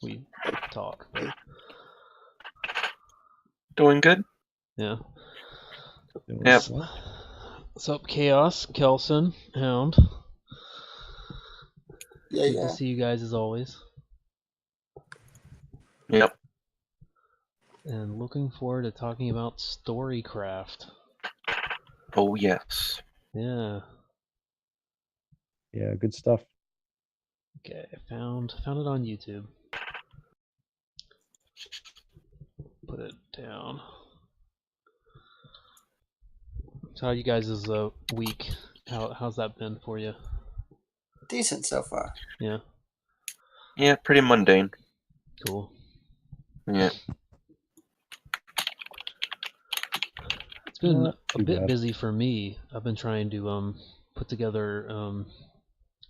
we talk. But Doing good? yeah. Yep. What's up, Chaos, Kelson, Hound? Yeah, Good to see you guys as always. Yep. And looking forward to talking about Storycraft. Oh yes. Yeah. Yeah, good stuff. Okay, found it on YouTube. Put it down. So how you guys' week? How's that been for you? decent so far. Yeah. Yeah, pretty mundane. Cool. Yeah. It's been Not a too bit bad. busy for me. I've been trying to put together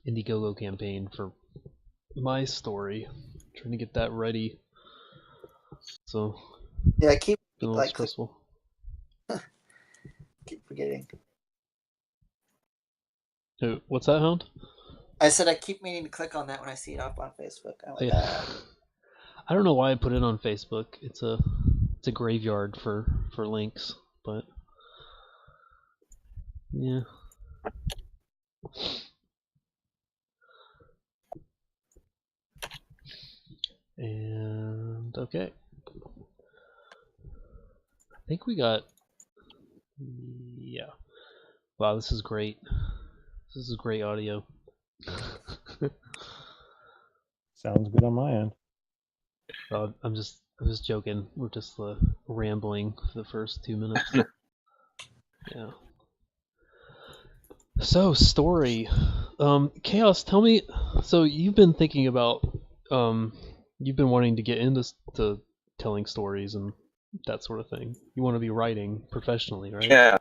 Indiegogo campaign for my story. Trying to get that ready. So Yeah, I keep been a little stressful. keep forgetting. What's that, Hound? I said I keep meaning to click on that when I see it up on Facebook. I'm like, I don't know why I put it on Facebook. It's a graveyard for links, but yeah. And okay. I think we got, yeah. Wow, this is great. This is great audio. Sounds good on my end. I'm just joking. We're just rambling for the first 2 minutes. Yeah. So story, Chaos. Tell me. So you've been thinking about, you've been wanting to get into telling stories and that sort of thing. You want to be writing professionally, right? Yeah.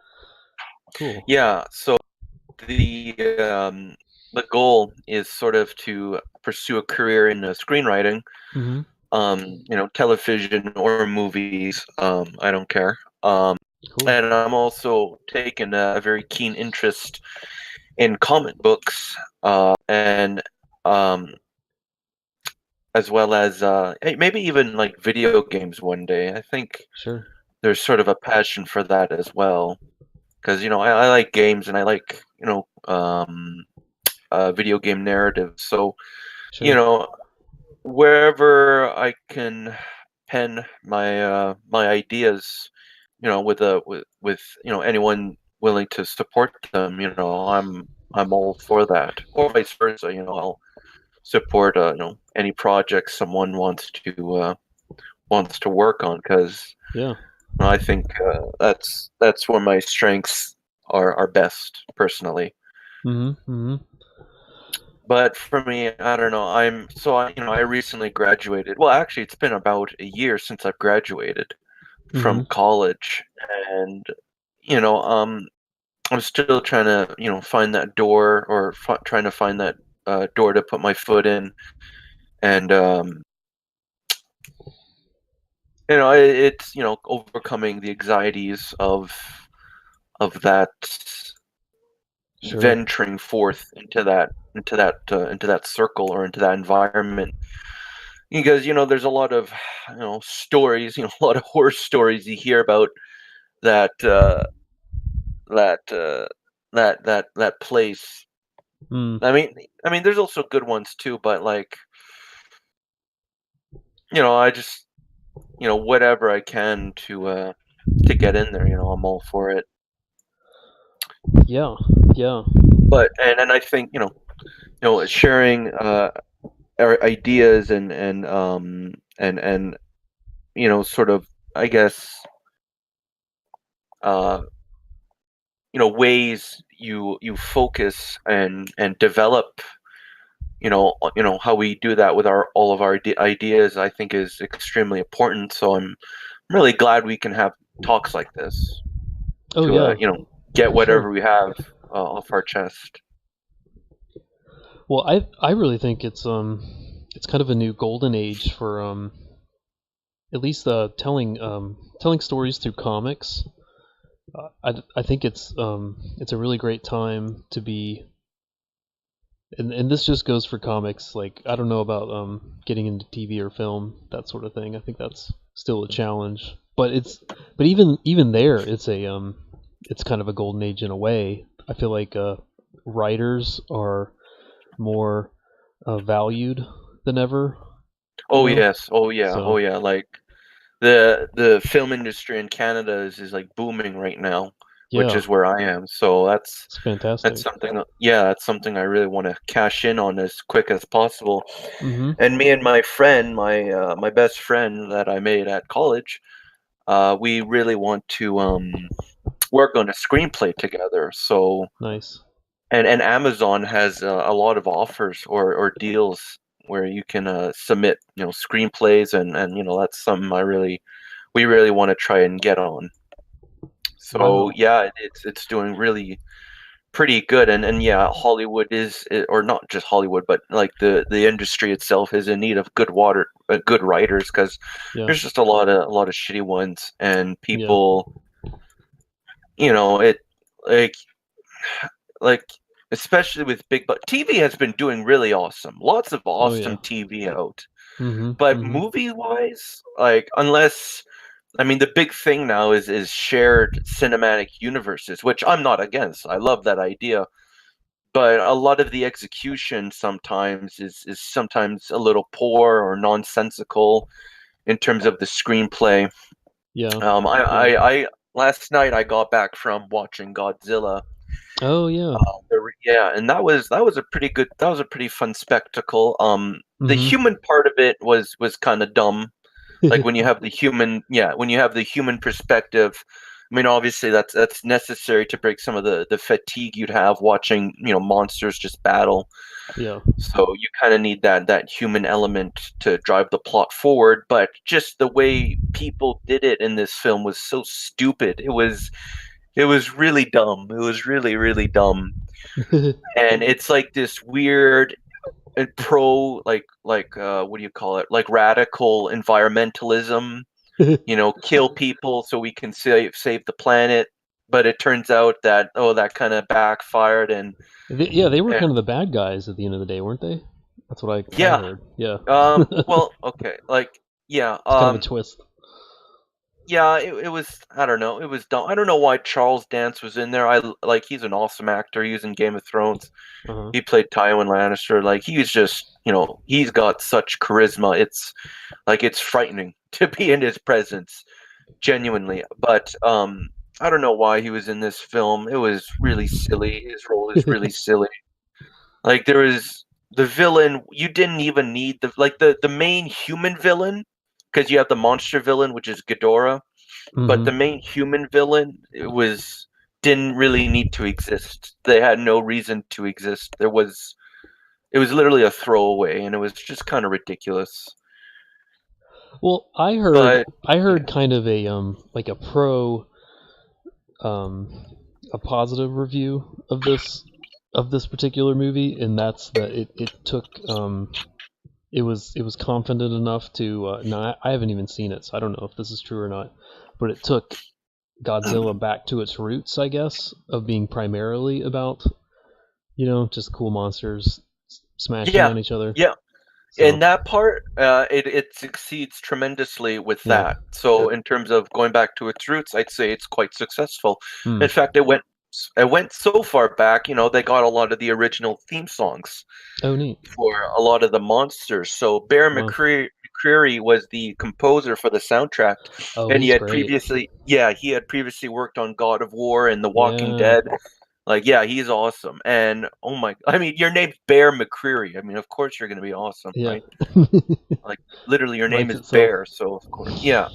Cool. Yeah. So the goal is sort of to pursue a career in screenwriting. Mm-hmm. Television or movies. I don't care. Cool. And I'm also taking a very keen interest in comic books, and as well as maybe even like video games one day. I think Sure. there's sort of a passion for that as well, because I like games and I like video game narratives. So Sure. wherever I can pen my my ideas, with anyone willing to support them, I'm all for that, or vice versa. I'll support any project someone wants to work on, because Yeah. I think that's where my strengths are best, personally. Mm-hmm. Mm-hmm. But for me, I don't know. I recently graduated. Well, actually, it's been about a year since I've graduated from college, and I'm still trying to find that door, or trying to find that door to put my foot in, and it's overcoming the anxieties of that, Sure. venturing forth into that circle, or into that environment, because there's a lot of stories, a lot of horror stories you hear about that that place. Mm. I mean there's also good ones too, but like I just whatever I can to get in there, I'm all for it. Yeah. Yeah. But and I think sharing our ideas, and sort of, I guess, ways you focus and develop, how we do that with all of our ideas, I think is extremely important. So I'm really glad we can have talks like this Oh to yeah. get whatever Sure. we have off our chest. Well, I really think it's kind of a new golden age for at least telling stories through comics. I think it's a really great time to be And this just goes for comics. Like, I don't know about getting into TV or film, that sort of thing. I think that's still a challenge. But even there, it's it's kind of a golden age in a way. I feel like writers are more valued than ever. Oh You know? yes, oh yeah, So oh yeah. Like the film industry in Canada is like booming right now, which yeah, is where I am. So it's fantastic. that's something. Yeah, that's something I really want to cash in on as quick as possible. Mm-hmm. And me and my friend, my best friend that I made at college, we really want to work on a screenplay together. So Nice. and Amazon has a lot of offers or deals where you can submit screenplays, and that's something we really want to try and get on. So Wow. yeah, it's doing really pretty good, and yeah, Hollywood or not just Hollywood, but like the industry itself is in need of good writers, because Yeah. there's just a lot of shitty ones, and Yeah. people, it like like especially with big, but TV has been doing really awesome, lots of Oh yeah. awesome TV out, Mm-hmm. but Mm-hmm. movie wise, like, unless, I mean, the big thing now is shared cinematic universes, which I'm not against. I love that idea, but a lot of the execution sometimes is sometimes a little poor or nonsensical in terms of the screenplay. Yeah. Um, I, Yeah. I last night I got back from watching Godzilla. Oh yeah. Yeah, and that was a pretty good, that was a pretty fun spectacle. The Mm-hmm. human part of it was kind of dumb. Like when you have the human, yeah, when you have the human perspective. I mean, obviously that's necessary to break some of the fatigue you'd have watching, monsters just battle. Yeah. So you kind of need that human element to drive the plot forward. But just the way people did it in this film was so stupid. It was really dumb. It was really, really dumb. And it's like this weird and what do you call it? Like radical environmentalism. Kill people so we can save the planet. But it turns out that, that kind of backfired, and Yeah, they were and kind of the bad guys at the end of the day, weren't they? That's what I yeah. heard. Yeah. Well, okay, like, yeah. It's kind of a twist. Yeah, it was, I don't know, it was dumb. I don't know why Charles Dance was in there. Like, he's an awesome actor. He was in Game of Thrones. Uh-huh. He played Tywin Lannister. Like, he's just, he's got such charisma. It's frightening to be in his presence, genuinely. But I don't know why he was in this film. It was really silly. His role is really silly. Like, there was the villain. You didn't even need the main human villain, because you have the monster villain, which is Ghidorah. But the Mm-hmm. main human villain, didn't really need to exist. They had no reason to exist. It was literally a throwaway, and it was just kind of ridiculous. Well, I But heard yeah. kind of a like um a positive review of this particular movie, and that's that it took it was confident enough to no, I haven't even seen it, so I don't know if this is true or not, but it took Godzilla back to its roots, I guess, of being primarily about, just cool monsters smashing Yeah, on each other. yeah. In So that part, it succeeds tremendously with yeah. that. So in terms of going back to its roots, I'd say it's quite successful. Hmm. In fact, it went so far back, they got a lot of the original theme songs Oh, neat. for a lot of the monsters. So Bear Wow. McCreary was the composer for the soundtrack, Oh, and he's great. he had previously worked on God of War and The Walking Yeah. Dead. Like, yeah, he's awesome. And oh my, I mean, your name's Bear McCreary. I mean, of course you're gonna be awesome, Yeah. right? Like, literally, your name Writes is itself. Bear, so of course, yeah.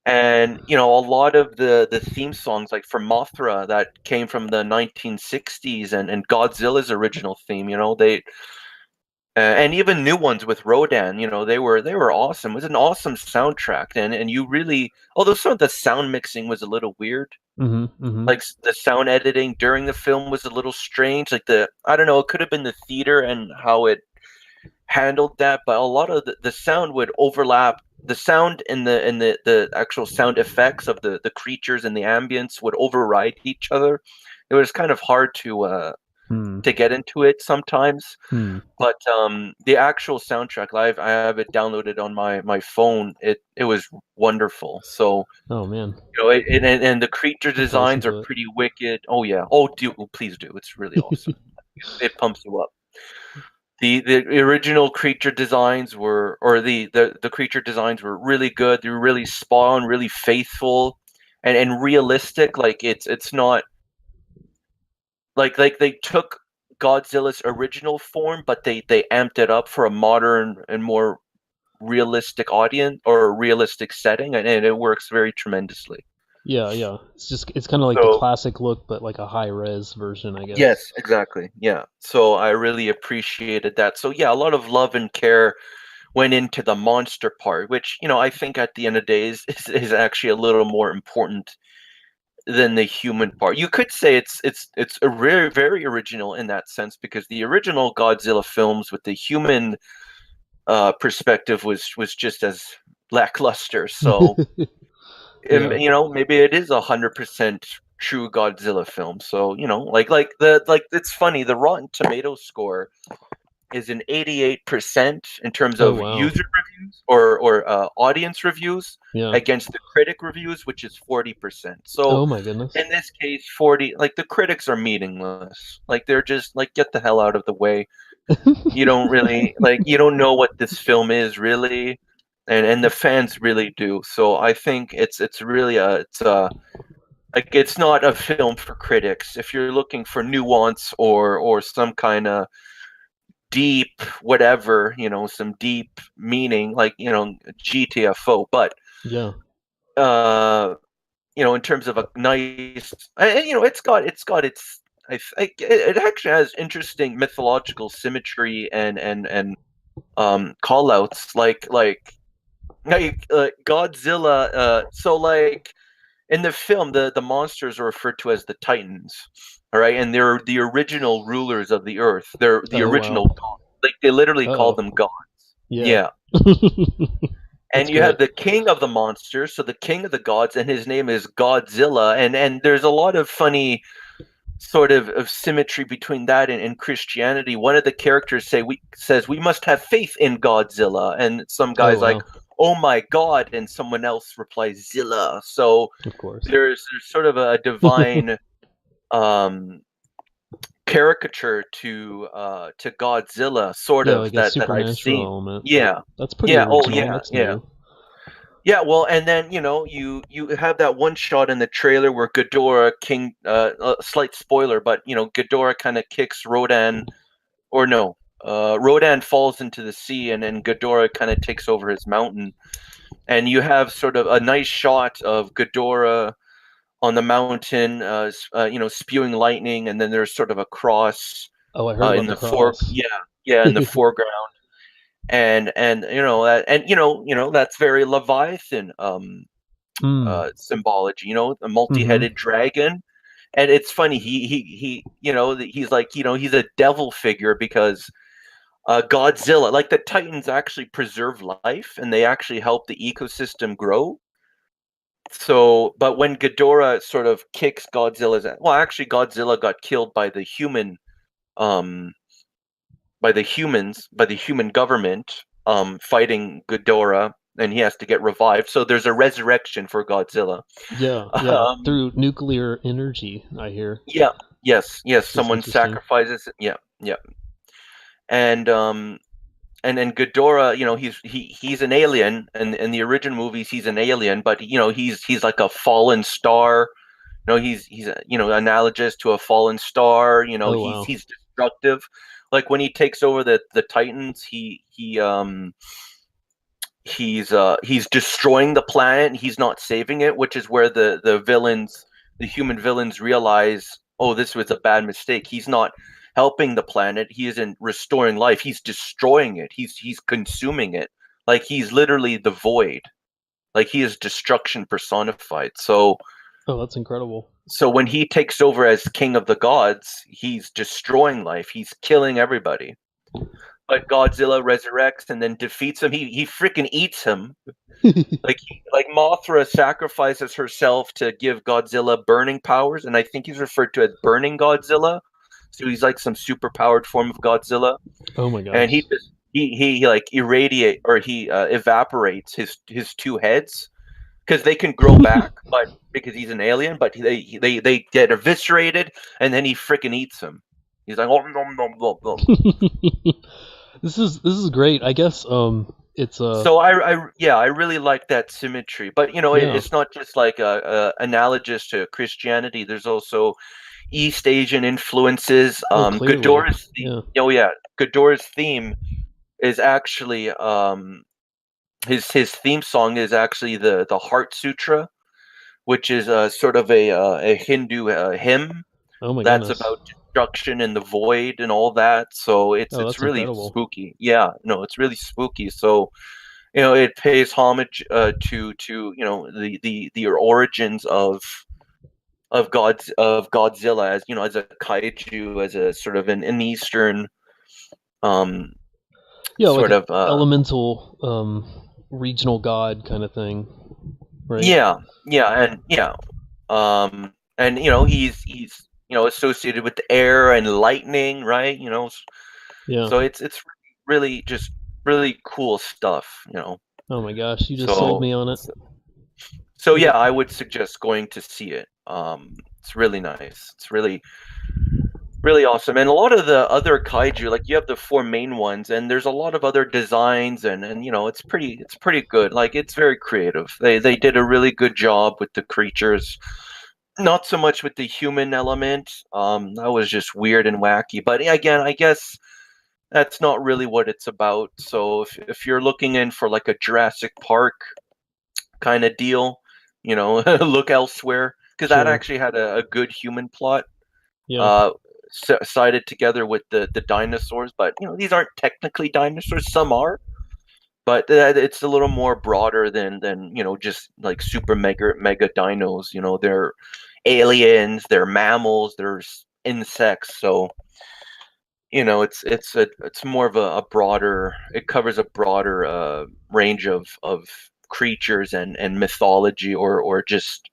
And a lot of the theme songs, like for Mothra, that came from the 1960s, and Godzilla's original theme, and even new ones with Rodan, they were awesome. It was an awesome soundtrack, and you really, although some of the sound mixing was a little weird, Mm-hmm. Mm-hmm. like the sound editing during the film was a little strange. Like, I don't know, it could have been the theater and how it handled that, but a lot of the sound would overlap. The sound and the actual sound effects of the creatures and the ambience would override each other. It was kind of hard to to get into it sometimes. Hmm. But the actual soundtrack live, I have it downloaded on my phone. It was wonderful. So Oh man. and the creature Have to listen designs are to it. pretty wicked. Oh yeah. Oh, please do. It's really awesome. It pumps you up. The original creature designs were, or the creature designs were really good. They were really spot on, really faithful, and realistic. Like it's not like they took Godzilla's original form, but they amped it up for a modern and more realistic audience or a realistic setting, and it works very tremendously. Yeah. It's kind of like the So classic look, but like a high res version, I guess. yes, exactly. Yeah. So I really appreciated that. So yeah, a lot of love and care went into the monster part, which I think at the end of the day is actually a little more important than the human part. You could say it's a very very original in that sense, because the original Godzilla films with the human perspective was just as lackluster. So Yeah. maybe it is 100% true Godzilla film. So like it's funny, the Rotten Tomato score is an 88% in terms Oh of wow. user reviews or audience reviews Yeah. against the critic reviews, which is 40%. So Oh my goodness. in this case, 40, like the critics are meaningless. Like they're just like, get the hell out of the way. You don't really you don't know what this film is really, and the fans really do. So I think it's really like it's not a film for critics. If you're looking for nuance or some kind of deep whatever, some deep meaning, like GTFO, but Yeah. in terms of a nice, and it's it actually has interesting mythological symmetry and call outs, Godzilla. So like in the film, the monsters are referred to as the Titans, all right, and they're the original rulers of the Earth. They're the Oh original wow. gods. Like they literally call Uh-oh. them gods. Yeah. Yeah. That's And you have great. the king of the monsters, so the king of the gods, and his name is Godzilla. And there's a lot of funny sort of symmetry between that and Christianity. One of the characters says we must have faith in Godzilla, and some Oh guy's like, wow. "Oh my God," and someone else replies, "Zilla." So Of course. there's sort of a divine um, caricature to Godzilla, sort Yeah, of, like a that I've supernatural seen. element. Yeah, That's pretty yeah, oh original. yeah, That's yeah. new. Yeah, well, and then you have that one shot in the trailer where Ghidorah King, slight spoiler, but Ghidorah kind of kicks Rodan, or no, Rodan falls into the sea, and then Ghidorah kind of takes over his mountain, and you have sort of a nice shot of Ghidorah on the mountain, spewing lightning, and then there's sort of a cross Oh, I heard in about the the fore, cross. yeah, in the foreground, and that's very Leviathan symbology, a Mm-hmm. multi-headed dragon. And it's funny, he's like, he's a devil figure, because Godzilla, like the Titans, actually preserve life and they actually help the ecosystem grow. So, but when Ghidorah sort of kicks Godzilla's, well, actually Godzilla got killed by the human, um by the human government, fighting Ghidorah, and he has to get revived. So there's a resurrection for Godzilla. Yeah. Um, Through nuclear energy, I hear. yeah, yes. Which is Someone interesting. sacrifices it. Yeah, yeah. And and Ghidorah, he's an alien, and in the original movies he's an alien, but he's like a fallen star. He's analogous to a fallen star. Oh He's wow. he's destructive. Like when he takes over the Titans, he's destroying the planet. He's not saving it, which is where the villains, the human villains, realize, oh, this was a bad mistake. He's not helping the planet. He isn't restoring life. He's destroying it. He's consuming it. Like he's literally the void. Like he is destruction personified. Oh, that's incredible. So when he takes over as king of the gods, he's destroying life. He's killing everybody. But Godzilla resurrects and then defeats him. He freaking eats him. Like Mothra sacrifices herself to give Godzilla burning powers, and I think he's referred to as Burning Godzilla. So he's like some super powered form of Godzilla, Oh my and gosh. he like irradiate or he evaporates his two heads because they can grow back, but because he's an alien, but they get eviscerated, and then he freaking eats them. He's like, oh, nom, nom, nom, nom. This is great. I guess it's So I really like that symmetry, but yeah. it's not just like analogous to Christianity. There's also East Asian influences. Oh, clearly. Ghidorah's Yeah. Ghidorah's theme is actually his theme song is actually the Heart Sutra, which is sort of a Hindu hymn Oh my that's goodness. about destruction and the void and all that. So Oh, it's that's really incredible. spooky. Yeah, no, it's really spooky. So it pays homage to the origins of Godzilla as as a kaiju, as a sort of an Eastern Yeah, like sort an of elemental regional god kind of thing, right? and he's associated with the air and lightning, right? Yeah. So it's really just really cool stuff. Oh my gosh, you just sold So me on it. so yeah, I would suggest going to see it. It's really nice. It's really really awesome. And a lot of the other kaiju, like you have the four main ones, and there's a lot of other designs, and it's pretty good. Like it's very creative. They did a really good job with the creatures. Not so much with the human element. That was just weird and wacky. But again, I guess that's not really what it's about. So if you're looking in for like a Jurassic Park kind of deal, look elsewhere, because that Sure. actually had a good human plot. Yeah. Sided together with the dinosaurs, but these aren't technically dinosaurs. Some are, but it's a little more broader than just like super mega dinos. They're aliens, they're mammals, there's insects. So it's more of a broader. It covers a broader range of creatures and mythology, or just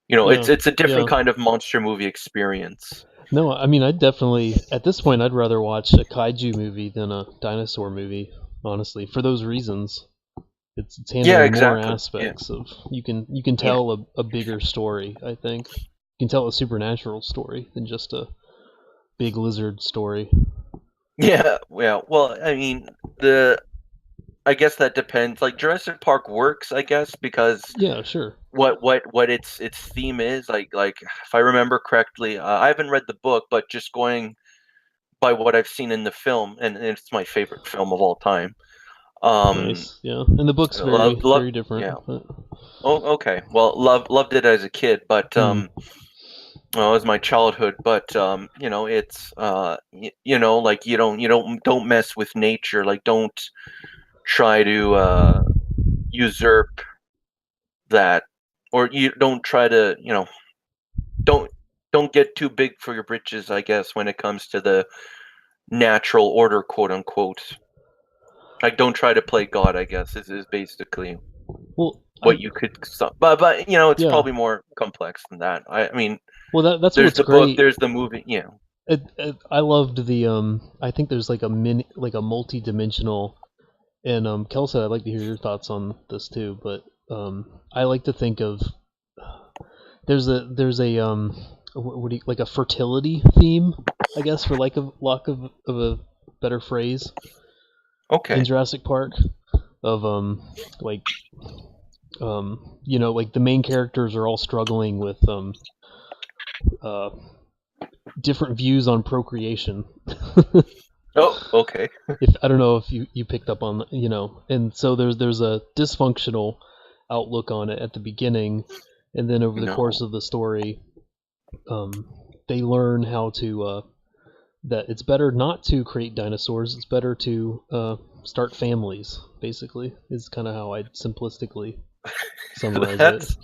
Yeah. it's a different Yeah. kind of monster movie experience. No, I mean, I'd definitely at this point I'd rather watch a kaiju movie than a dinosaur movie, honestly, for those reasons. It's Yeah, handling more exactly. Yeah. aspects of you can tell a bigger story, I think. You can tell a supernatural story than just a big lizard story. Yeah. Well, I mean, I guess that depends. Like Jurassic Park works, I guess, because Yeah, sure. what its theme is. Like if I remember correctly, I haven't read the book, but just going by what I've seen in the film, and it's my favorite film of all time. Nice. Yeah. And the book's very different. Yeah. But... Oh, okay. Well, loved it as a kid, but well, it was my childhood. But it's like you don't mess with nature. Like don't try to usurp that, or you don't try to don't don't get too big for your britches, I guess, when it comes to the natural order, quote unquote. Like don't try to play God, I guess, is basically Well, what you could but it's yeah. probably more complex than that. I mean, Well, that's there's what's the book, great. there's the movie. I loved the I think there's like a multi-dimensional, and Kelson, I'd like to hear your thoughts on this too, but I like to think of there's a what do you, like a fertility theme, I guess, for like a lack of a better phrase, Okay. in Jurassic Park, of like like the main characters are all struggling with uh different views on procreation. Oh, okay. If I don't know if you picked up on and so there's a dysfunctional outlook on it at the beginning, and then over the course of the story, they learn how to that it's better not to create dinosaurs. It's better to start families. Basically, is kind of how I'd simplistically summarize That's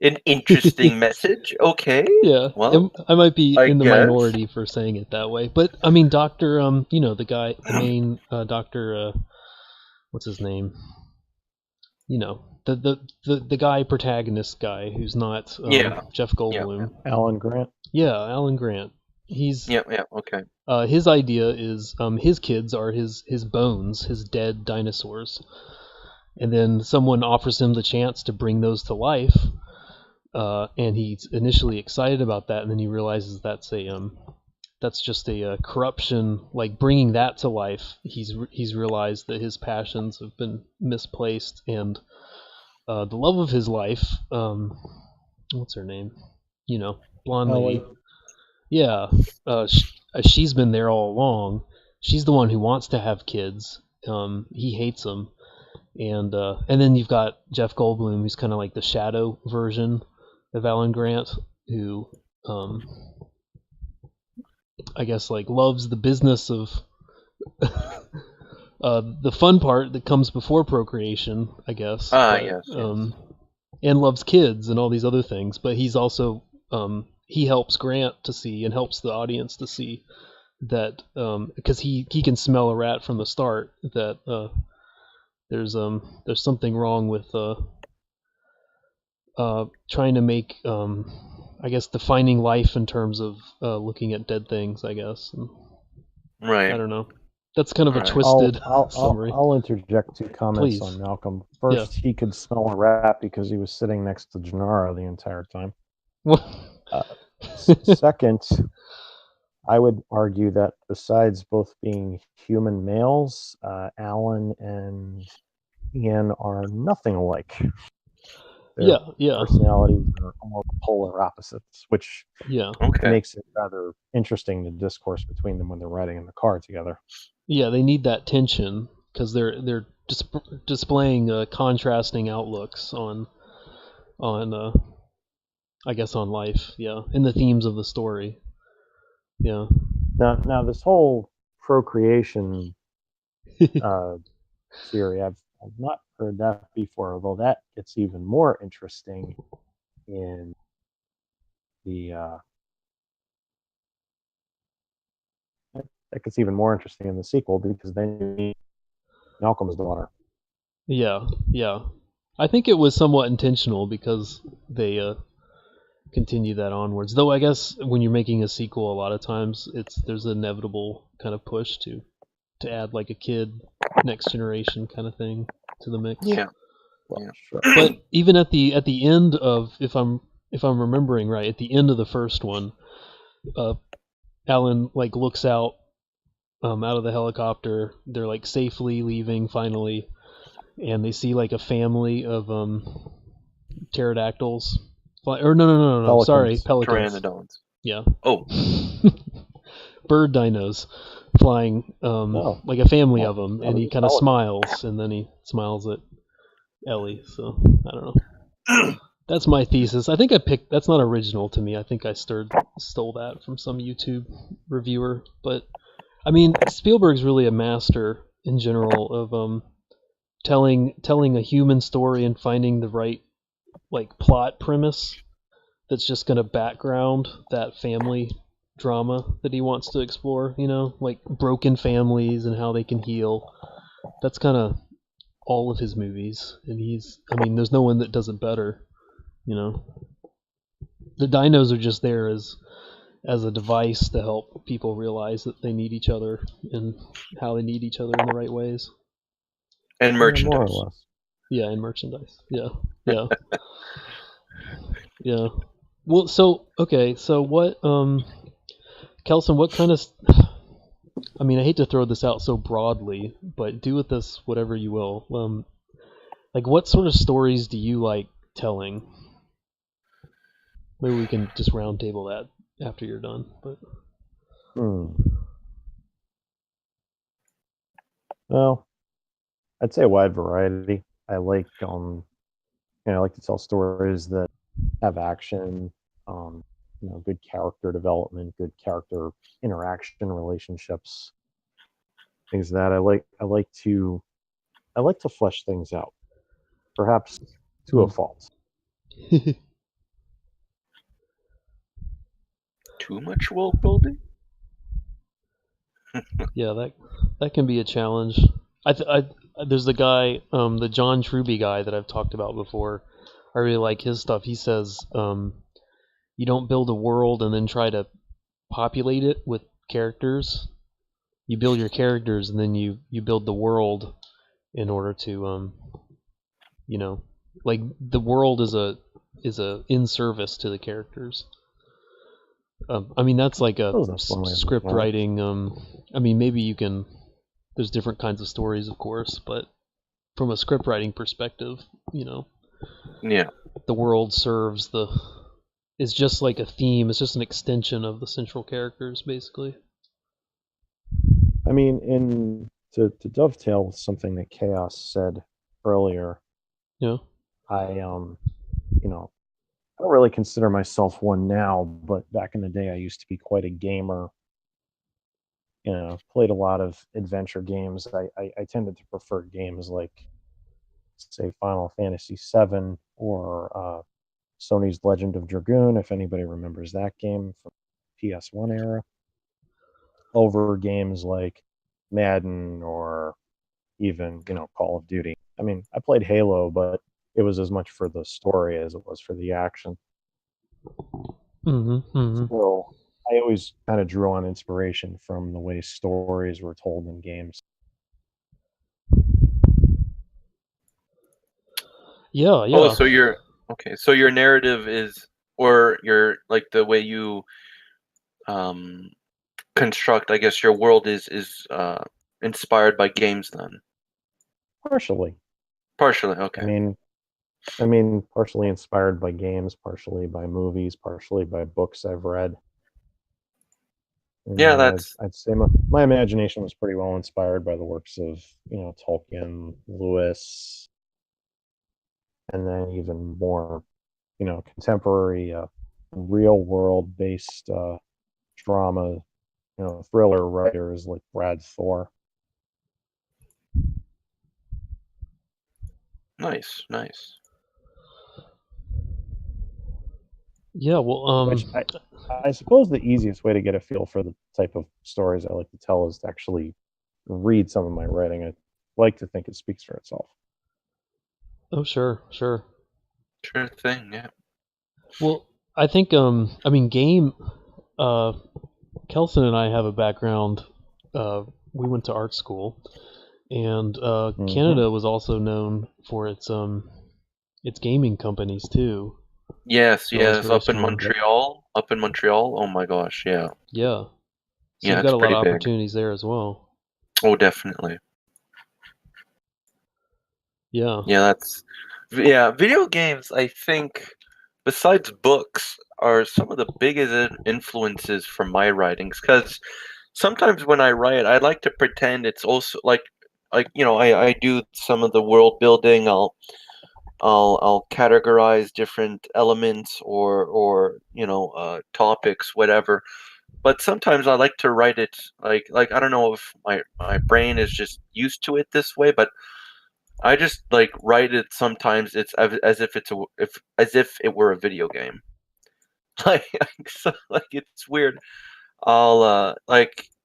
an interesting message. Okay. Yeah, Well, I might be I in the guess. minority for saying it that way, but I mean, Doctor, the guy, the main Doctor, what's his name? The guy protagonist guy who's not Yeah. Jeff Goldblum. Alan Grant. Yeah, Alan Grant. He's Yeah. Okay. his idea is his kids are his bones, his dead dinosaurs, and then someone offers him the chance to bring those to life, and he's initially excited about that, and then he realizes that's just a corruption. Like bringing that to life, he's realized that his passions have been misplaced, and the love of his life, what's her name? You know, blonde lady. Ellie. Yeah, she's been there all along. She's the one who wants to have kids. He hates them, and then you've got Jeff Goldblum, who's kind of like the shadow version of Alan Grant, who I guess like loves the business of the fun part that comes before procreation, I guess. Yes. And loves kids and all these other things, but he's also he helps Grant to see and helps the audience to see that because he can smell a rat from the start, that there's something wrong with trying to make I guess defining life in terms of looking at dead things, I guess. And Right. I don't know. That's kind of a Right. twisted summary. I'll interject 2 comments Please. on Malcolm. First, he could smell a rat because he was sitting next to Gennaro the entire time. Second, I would argue that besides both being human males, Alan and Ian are nothing alike. Their Yeah. personalities are almost polar opposites, which Yeah. Okay. makes it rather interesting, the discourse between them when they're riding in the car together. Yeah, they need that tension because they're displaying contrasting outlooks on I guess on life, yeah, and the themes of the story. Yeah. Now this whole procreation theory, I've not heard that before, although that gets even more interesting in the that gets even more interesting in the sequel, because then you meet Malcolm's daughter. Yeah. I think it was somewhat intentional because they continue that onwards. Though I guess when you're making a sequel, a lot of times there's an inevitable kind of push to add like a kid, next generation kind of thing to the mix. Yeah. Well, Yeah. sure. But even at the end of, if I'm remembering right, at the end of the first one, Alan like looks out of the helicopter. They're like safely leaving finally, and they see like a family of pterodactyls. Or no, Pelicans. sorry, pelicans. Pteranodons. Yeah. Oh. Bird dinos flying, like a family of them, and he kind of smiles, and then he smiles at Ellie. So I don't know. That's my thesis. I think that's not original to me. I think I stole that from some YouTube reviewer. But I mean, Spielberg's really a master in general of telling a human story and finding the right like plot premise that's just going to background that family drama that he wants to explore, you know, like broken families and how they can heal. That's kind of all of his movies, and there's no one that does it better, you know. The dinos are just there as a device to help people realize that they need each other and how they need each other in the right ways. And merchandise. More or less. Yeah, and merchandise. Yeah. Yeah. Well, so what, Kelson, what kind of, I mean, I hate to throw this out so broadly, but do with this whatever you will. Like, what sort of stories do you like telling? Maybe we can just roundtable that after you're done. But Well, I'd say a wide variety. I like I like to tell stories that have action, good character development, good character interaction, relationships, things that I like to flesh things out, perhaps to a fault. Too much world building? Yeah, that can be a challenge. There's the guy, the John Truby guy that I've talked about before. I really like his stuff. He says, you don't build a world and then try to populate it with characters. You build your characters, and then you build the world in order to you know, like the world is a in service to the characters. I mean, that's like a Suppose that's one way of script looking at it. writing. I mean, maybe you can. There's different kinds of stories, of course, but from a script writing perspective, you know, Yeah. the world serves the. It's just like a theme. It's just an extension of the central characters, basically. I mean, to dovetail with something that Chaos said earlier, Yeah. I you know, I don't really consider myself one now, but back in the day, I used to be quite a gamer. You know, played a lot of adventure games. I tended to prefer games like, say, Final Fantasy VII or Sony's Legend of Dragoon, if anybody remembers that game from PS1 era, over games like Madden or even, Call of Duty. I mean, I played Halo, but it was as much for the story as it was for the action. Mm-hmm. Mm-hmm. So I always kind of drew on inspiration from the way stories were told in games. Yeah. Yeah. Oh, so your narrative is, or your, like, the way you construct, I guess, your world is inspired by games then. Partially. Partially, okay. I mean, partially inspired by games, partially by movies, partially by books I've read. And, Yeah, that's I'd say my imagination was pretty well inspired by the works of, Tolkien, Lewis, and then even more, contemporary, real world based drama, thriller writers like Brad Thor. nice. Yeah. Well. Which I suppose the easiest way to get a feel for the type of stories I like to tell is to actually read some of my writing. I like to think it speaks for itself. Oh, sure. Sure thing, yeah. Well, I think. I mean, game. Kelson and I have a background. We went to art school, and Canada was also known for its gaming companies too. Yes, So it's very up in strong. Montreal. Oh my gosh, yeah. Yeah. So Yeah, you've it's got a lot pretty of big. opportunities there as well. Oh, definitely. Yeah. Yeah, video games, I think, besides books, are some of the biggest influences for my writings. Because sometimes when I write, I like to pretend it's also like, I do some of the world building. I'll categorize different elements or topics, whatever. But sometimes I like to write it like I don't know if my brain is just used to it this way, but I just like write it sometimes. It's as if as if it were a video game. Like, so, like, it's weird. I'll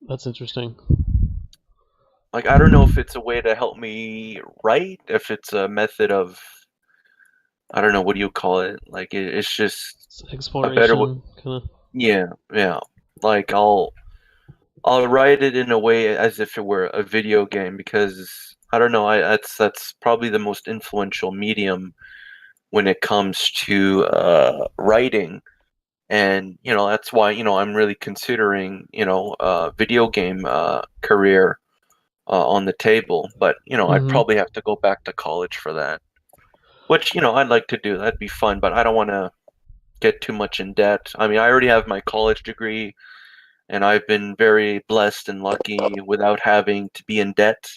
That's interesting. like, I don't know if it's a way to help me write, if it's a method of, I don't know, what do you call it? Like, it's just It's a better way. exploration, kind of. Yeah. Like, I'll write it in a way as if it were a video game, because I don't know. That's probably the most influential medium when it comes to writing, and that's why I'm really considering video game career on the table. But I'd Mm-hmm. probably have to go back to college for that, which I'd like to do. That'd be fun, but I don't want to get too much in debt. I mean, I already have my college degree, and I've been very blessed and lucky without having to be in debt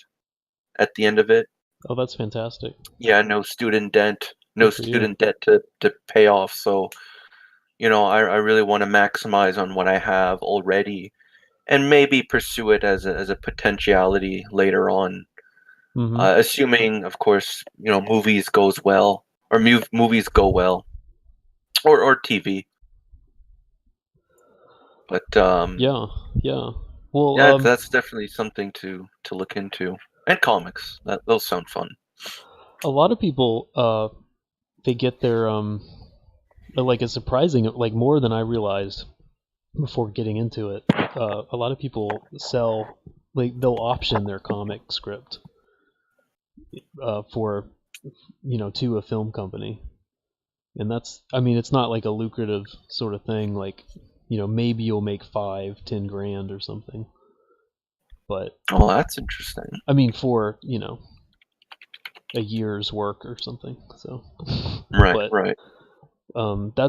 at the end of it. Oh, that's fantastic. Yeah, no student debt, Good for you. to pay off. So, I really want to maximize on what I have already, and maybe pursue it as a potentiality later on, Mm-hmm. assuming, of course, movies goes well, or movies go well, or TV. But Yeah. Well, yeah, that's definitely something to look into. And comics, those sound fun. a lot of people, they get their like, it's surprising, like more than I realized. before getting into it, a lot of people sell, like, they'll option their comic script for, to a film company. And that's, I mean, it's not like a lucrative sort of thing, like, maybe you'll make 5-10 grand or something. But Oh, that's interesting. I mean, for, a year's work or something. So Right, but right.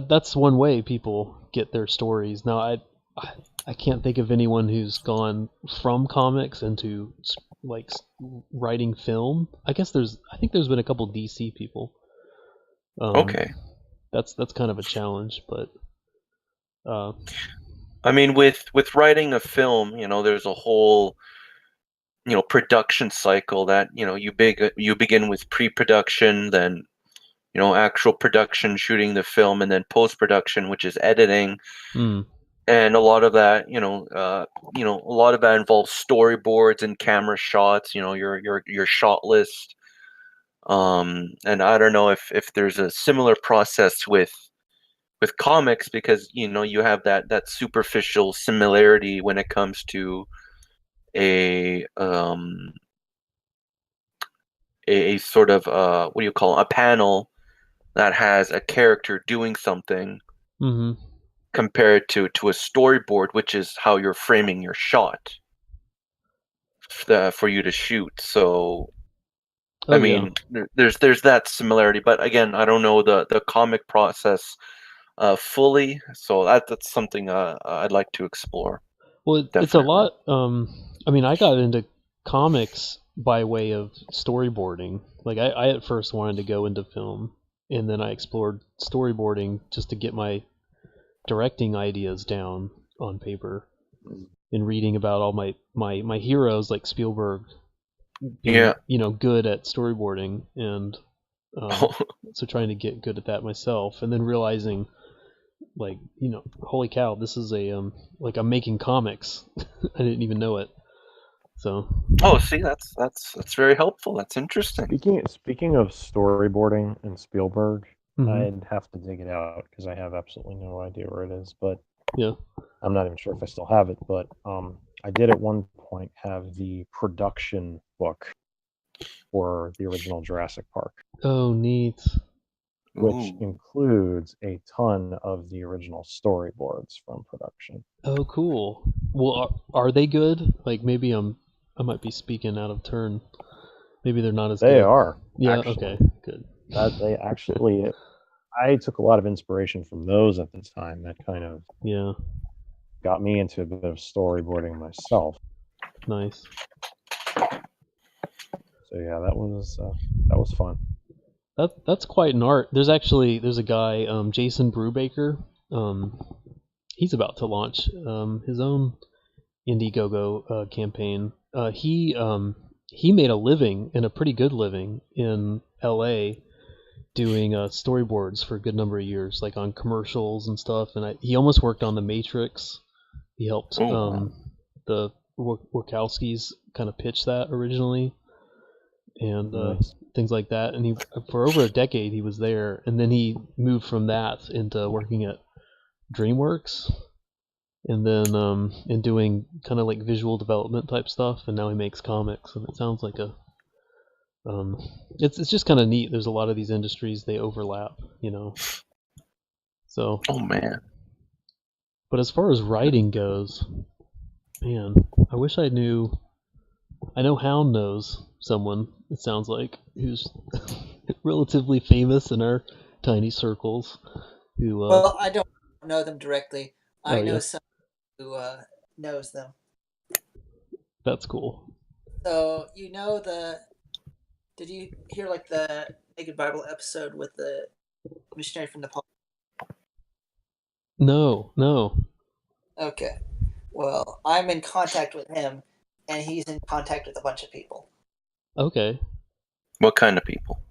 that's one way people get their stories. Now I can't think of anyone who's gone from comics into like writing film. I think there's been a couple DC people. Okay. That's kind of a challenge, but I mean, with writing a film, there's a whole production cycle that you begin with pre-production, then actual production, shooting the film, and then post-production, which is editing. And a lot of that, a lot of that involves storyboards and camera shots. Your shot list. And I don't know if there's a similar process with comics, because you have that superficial similarity when it comes to a sort of what do you call it? A panel that has a character doing something, compared to a storyboard, which is how you're framing your shot for you to shoot. So I mean, there's that similarity, but again, I don't know the comic process fully, so that's something I'd like to explore. Well, Definitely. it's a lot. I mean, I got into comics by way of storyboarding. Like, I at first wanted to go into film, and then I explored storyboarding just to get my directing ideas down on paper, and reading about all my heroes like Spielberg being, good at storyboarding, and so trying to get good at that myself, and then realizing, like, holy cow, this is like, I'm making comics. I didn't even know it. So see, that's very helpful. That's interesting. Speaking of storyboarding and Spielberg, I'd have to dig it out because I have absolutely no idea where it is. But yeah, I'm not even sure if I still have it. But I did at one point have the production book for the original Jurassic Park. Oh, neat. Which includes a ton of the original storyboards from production. Oh, cool. Well, are they good? Like, maybe I might be speaking out of turn. Maybe they're not as good. They are. Yeah. Actually. Okay. Good. That they actually, I took a lot of inspiration from those at the time. That kind of got me into a bit of storyboarding myself. Nice. So yeah, that was fun. That's quite an art. There's a guy, Jason Brubaker. He's about to launch his own Indiegogo campaign. He made a living, and a pretty good living, in LA doing storyboards for a good number of years, like on commercials and stuff. And he almost worked on The Matrix. He helped the Wachowskis kind of pitch that originally, and things like that. And he, for over a decade, he was there, and then he moved from that into working at DreamWorks, and then and doing kind of like visual development type stuff. And now he makes comics, and it sounds like it's just kind of neat. There's a lot of these industries, they overlap, So. Oh man. But as far as writing goes, man, I wish I knew. I know Hound knows someone, it sounds like, who's relatively famous in our tiny circles. Who? Well, I don't know them directly. I know someone who knows them. That's cool. So did you hear like the Naked Bible episode with the missionary from Nepal? No. Okay. Well, I'm in contact with him, and he's in contact with a bunch of people. Okay. What kind of people?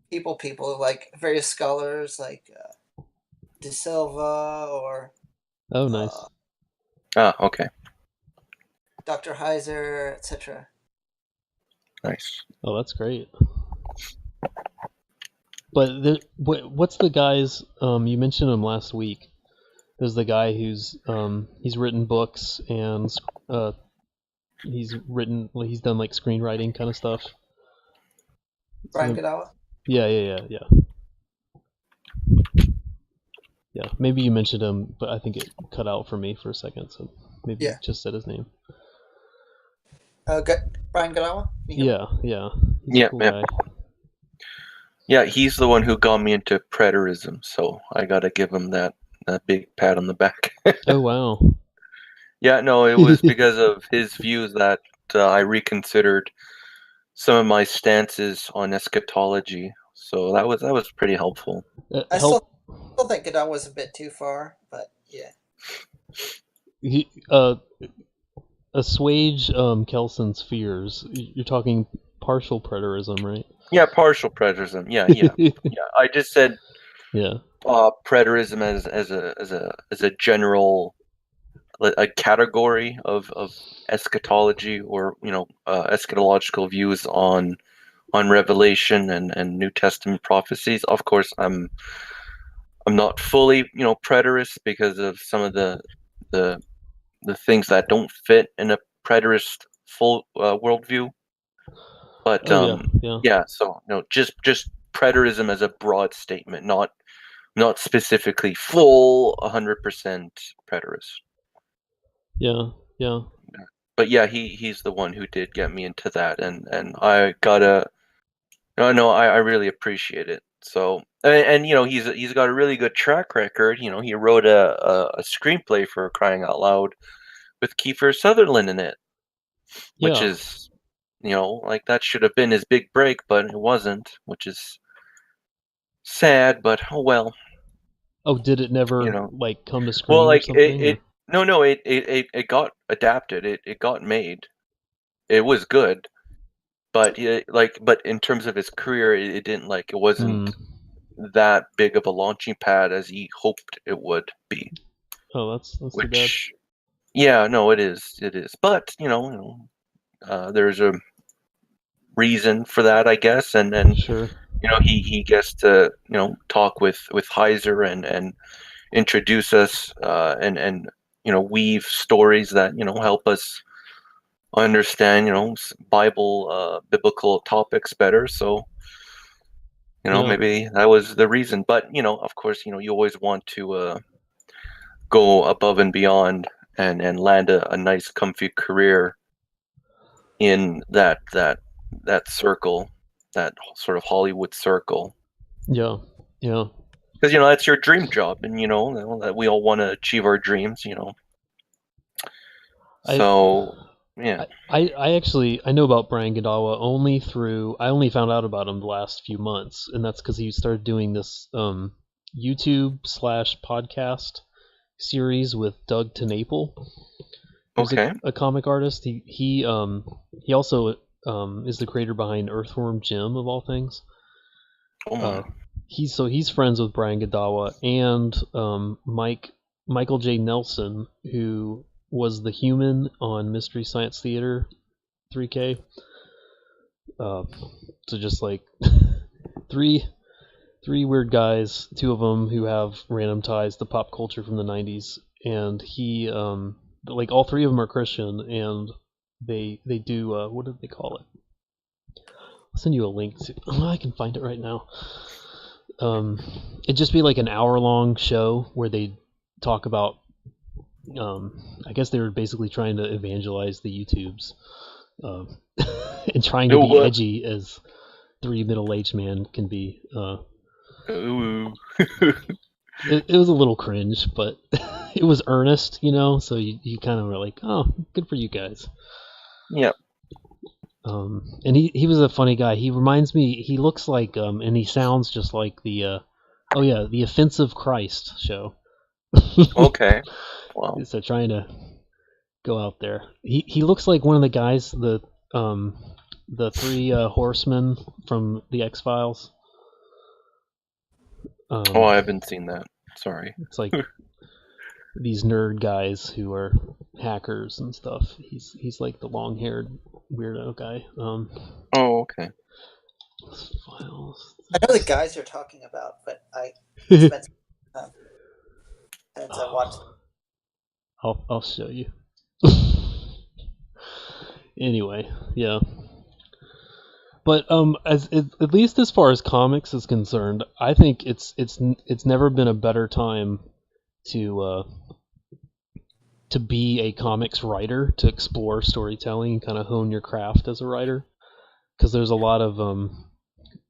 People like various scholars, like De Silva or. Oh, nice. Okay. Dr. Heiser, etc. Nice. Oh, that's great. But what's the guys? You mentioned them last week. There's the guy who's he's written books and he's done like screenwriting kind of stuff. Brian So, Godawa. yeah. Maybe you mentioned him, but I think it cut out for me for a second, so maybe you just said his name. Brian Godawa. Yeah. He's Yeah, a cool yeah. guy. Yeah, he's the one who got me into preterism, so I gotta give him that big pat on the back. Oh wow. Yeah, no, it was because of his views that I reconsidered some of my stances on eschatology. So that was pretty helpful. I still think Godawa was a bit too far, but yeah. He assuage Kelson's fears. You're talking partial preterism, right? Yeah, partial preterism. Yeah. I just said preterism as a general a category of eschatology, or eschatological views on Revelation and New Testament prophecies. Of course, I'm not fully preterist because of some of the things that don't fit in a preterist full worldview. But yeah. So just preterism as a broad statement, not specifically full 100% preterist. Yeah. But yeah, he's the one who did get me into that, and I gotta, I really appreciate it. So and he's got a really good track record. He wrote a screenplay for Crying Out Loud with Kiefer Sutherland in it, which is like that should have been his big break, but it wasn't, which is sad. But oh well. Oh, did it never like come to screen Well, or like something? it got adapted. It got made. It was good, but but in terms of his career, it didn't it wasn't that big of a launching pad as he hoped it would be. Oh, that's too bad. Yeah, no, it is. But there's a reason for that, I guess, and sure. He gets to talk with Heiser and introduce us and weave stories that help us understand biblical topics better. So maybe that was the reason. But of course, you always want to go above and beyond and land a nice comfy career in that circle, that sort of Hollywood circle. Yeah. Because that's your dream job, and that we all want to achieve our dreams. So yeah. I actually know about Brian Godawa I only found out about him the last few months, and that's because he started doing this YouTube / podcast series with Doug TenNapel. Who's a comic artist. He also is the creator behind Earthworm Jim, of all things. He's friends with Brian Godawa and Michael J. Nelson, who was the human on Mystery Science Theater 3K. So just like three weird guys, two of them who have random ties to pop culture from the 90s, and he like all three of them are Christian, and they do what did they call it? I'll send you a link to. I can find it right now. It'd just be like an hour-long show where they talk about. I guess they were basically trying to evangelize the YouTubes, and trying to be edgy as three middle-aged men can be. It was a little cringe, but it was earnest, so you kind of were like, oh, good for you guys. Yeah. And he was a funny guy. He reminds me, he looks like, and he sounds just like the Offensive Christ show. Okay. Wow. So trying to go out there. He looks like one of the guys, the three horsemen from the X-Files. I haven't seen that. Sorry. It's like these nerd guys who are hackers and stuff. He's like the long-haired weirdo guy. Okay. Files. I know the guys you're talking about, but I spent since I watched. I'll show you. Anyway, yeah. But at least as far as comics is concerned, I think it's never been a better time to be a comics writer, to explore storytelling and kind of hone your craft as a writer, because there's a lot of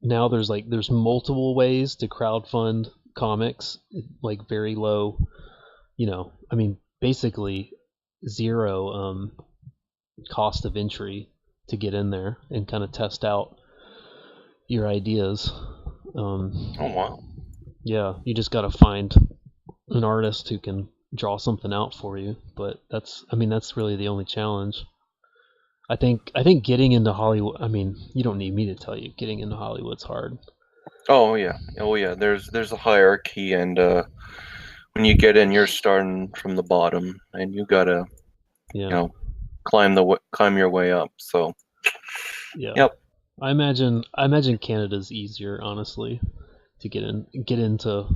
now there's multiple ways to crowdfund comics, like very low, I mean basically zero cost of entry to get in there and kind of test out your ideas. Oh wow. Yeah, you just got to find an artist who can draw something out for you, but that's really the only challenge. I think getting into Hollywood, you don't need me to tell you, getting into Hollywood's hard. Oh yeah. There's a hierarchy, and when you get in, you're starting from the bottom, and you gotta climb your way up. So yeah. Yep. I imagine Canada's easier, honestly, to get into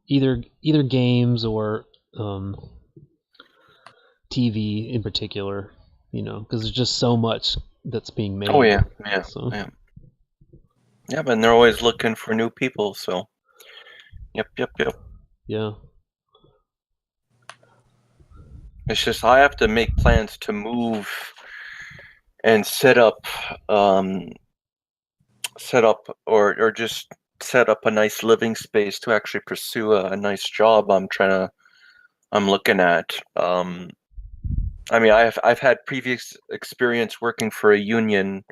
either games or TV in particular, because there's just so much that's being made. Oh yeah. So. Yeah, but they're always looking for new people, so yep. Yeah. It's just I have to make plans to move and set up or just set up a nice living space to actually pursue a nice job I'm looking at. I've had previous experience working for a union,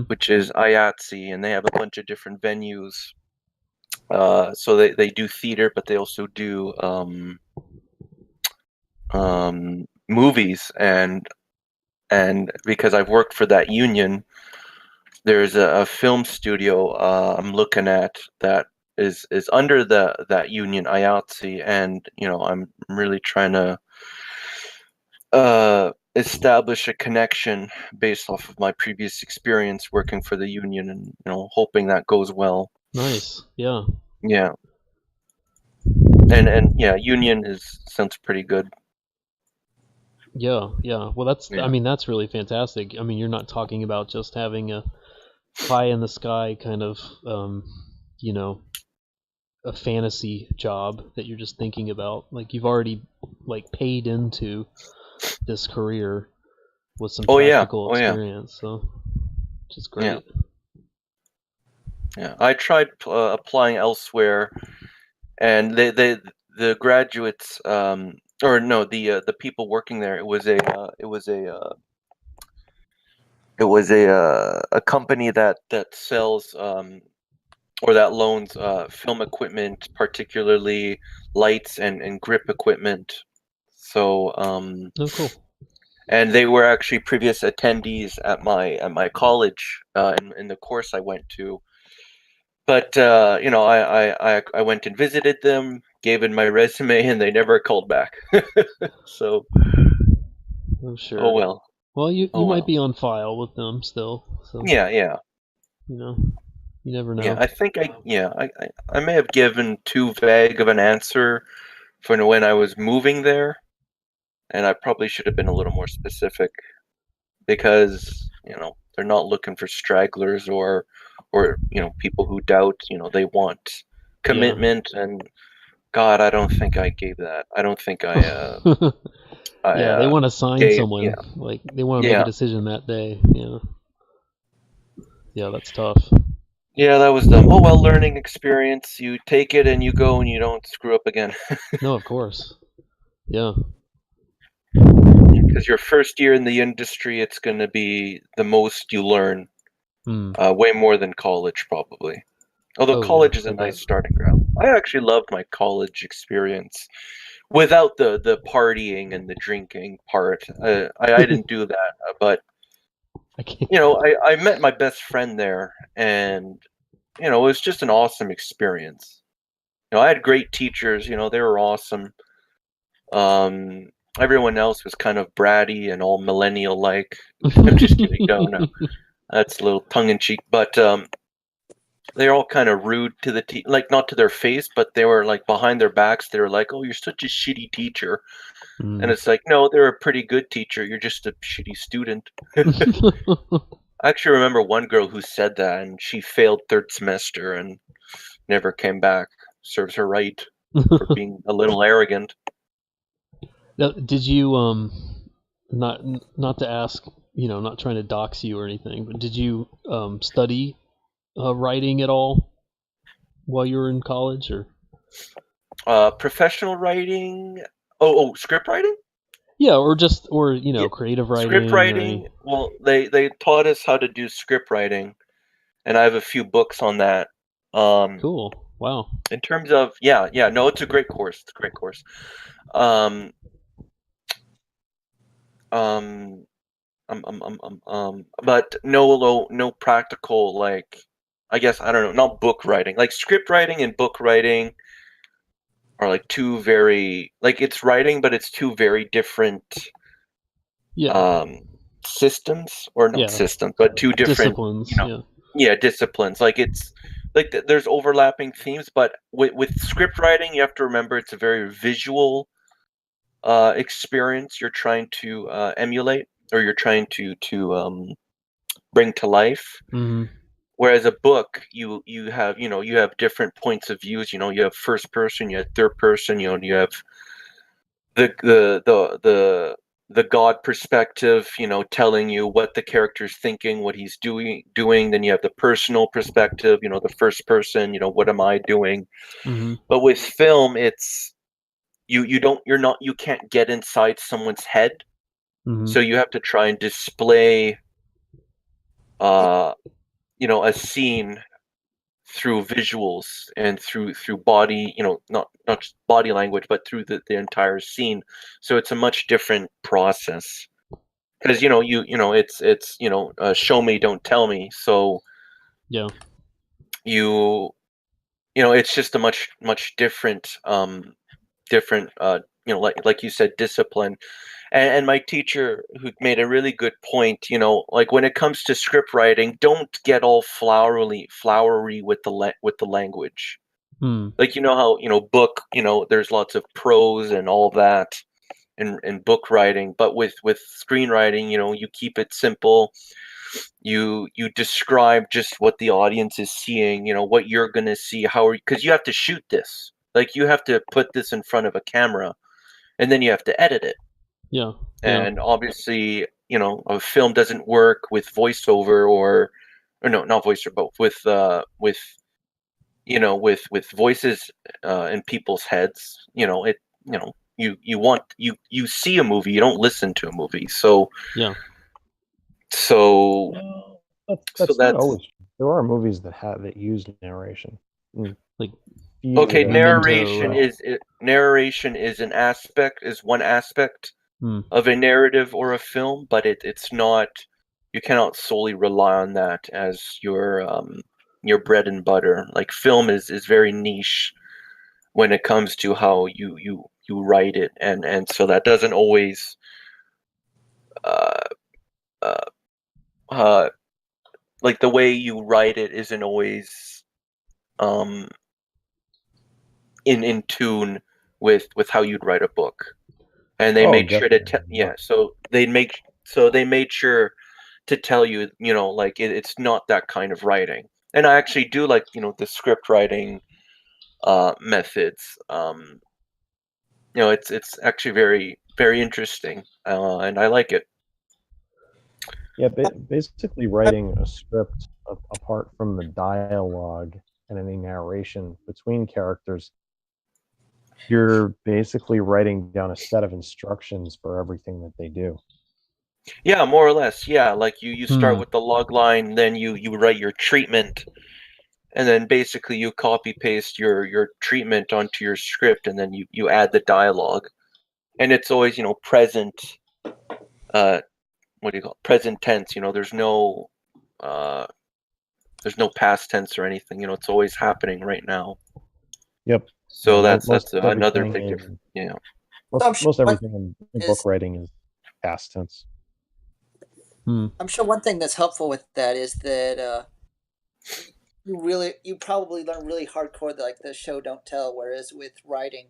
which is IATSE, and they have a bunch of different venues. So they do theater, but they also do movies, and because I've worked for that union, there's a film studio I'm looking at that is under that union IATSE, and I'm really trying to establish a connection based off of my previous experience working for the union, and hoping that goes well. Nice. Yeah. Yeah. And union sounds pretty good. Yeah. Well, that's Yeah. that's really fantastic. You're not talking about just having a pie in the sky kind of a fantasy job that you're just thinking about. Like, you've already paid into this career with some practical experience, so which is great. Yeah, I tried applying elsewhere, and the graduates the people working there, it was a company that sells or that loans film equipment, particularly lights and grip equipment. So Oh, cool. and they were actually previous attendees at my college in the course I went to. But I went and visited them, gave in my resume, and they never called back. So I'm sure. Oh well. Well, you might be on file with them still. So Yeah. you never know. Yeah, I think I may have given too vague of an answer for when I was moving there, and I probably should have been a little more specific, because they're not looking for stragglers or people who doubt. They want commitment, and God, I don't think I gave that. I don't think I. They want to sign someone. Yeah. Like, they want to make a decision that day. Yeah, that's tough. Yeah, that was them. Oh well, learning experience. You take it and you go, and you don't screw up again. No, of course. Yeah. Because your first year in the industry, it's going to be the most you learn. Way more than college, probably. Although college is a nice starting ground. I actually loved my college experience, without the partying and the drinking part. I didn't do that, but I met my best friend there, and it was just an awesome experience. I had great teachers. They were awesome. Everyone else was kind of bratty and all millennial-like. I'm just kidding. No, that's a little tongue-in-cheek. But they're all kind of rude to the like not to their face, but they were like behind their backs. They were like, "Oh, you're such a shitty teacher," and it's like, no, they're a pretty good teacher. You're just a shitty student. I actually remember one girl who said that, and she failed third semester and never came back. Serves her right for being a little arrogant. Now, did you not to ask, not trying to dox you or anything, but did you study writing at all while you were in college, or? Professional writing. Oh, script writing. Yeah, or Yeah, creative writing. script writing. Well, they taught us how to do script writing, and I have a few books on that. Cool. Wow. In terms of no, it's a great course. It's a great course. Um, but no practical, like, I guess, I don't know, not book writing. Like script writing and book writing are like two very, like, it's writing, but it's two very different systems, or not systems, but two different disciplines. Disciplines. Like, it's like there's overlapping themes, but with script writing, you have to remember it's a very visual experience you're trying to emulate, or you're trying to bring to life. Mm-hmm. Whereas a book, you have you have different points of views. You have first person, you have third person. You have the God perspective, telling you what the character's thinking, what he's doing. Then you have the personal perspective, the first person, what am I doing? Mm-hmm. But with film, it's you can't get inside someone's head. Mm-hmm. So you have to try and display a scene through visuals and through body, not just body language, but through the entire scene. So it's a much different process, because it's show me, don't tell me. So it's just a much different like you said, discipline. And my teacher, who made a really good point, like, when it comes to script writing, don't get all flowery with the language. Like, how book, there's lots of prose and all that in book writing, but with screenwriting, you keep it simple. You describe just what the audience is seeing, what you're gonna see, because you have to shoot this, like, you have to put this in front of a camera, and then you have to edit it. And obviously, a film doesn't work with voiceover, or no, not voiceover, but with voices in people's heads. You see a movie, you don't listen to a movie. So that's not always. There are movies that use narration. Like, okay, narration is one aspect of a narrative or a film, but it's not. You cannot solely rely on that as your bread and butter. Like, film is very niche when it comes to how you write it, and so that doesn't always like, the way you write it isn't always in tune with how you'd write a book. And they made sure to they made sure to tell you, like, it's not that kind of writing. And I actually do like, the script writing methods. It's actually very, very interesting, and I like it. Yeah, basically writing a script apart from the dialogue and any narration between characters, you're basically writing down a set of instructions for everything that they do. Yeah, more or less. Yeah, like, you start with the log line, then you write your treatment, and then basically you copy paste your treatment onto your script, and then you add the dialogue. And it's always, present, what do you call it? Present tense. There's no past tense or anything. It's always happening right now. Yep. So that's another big difference. Yeah. Most everything in book writing is past tense. I'm sure one thing that's helpful with that is that you probably learn really hardcore like the show don't tell, whereas with writing,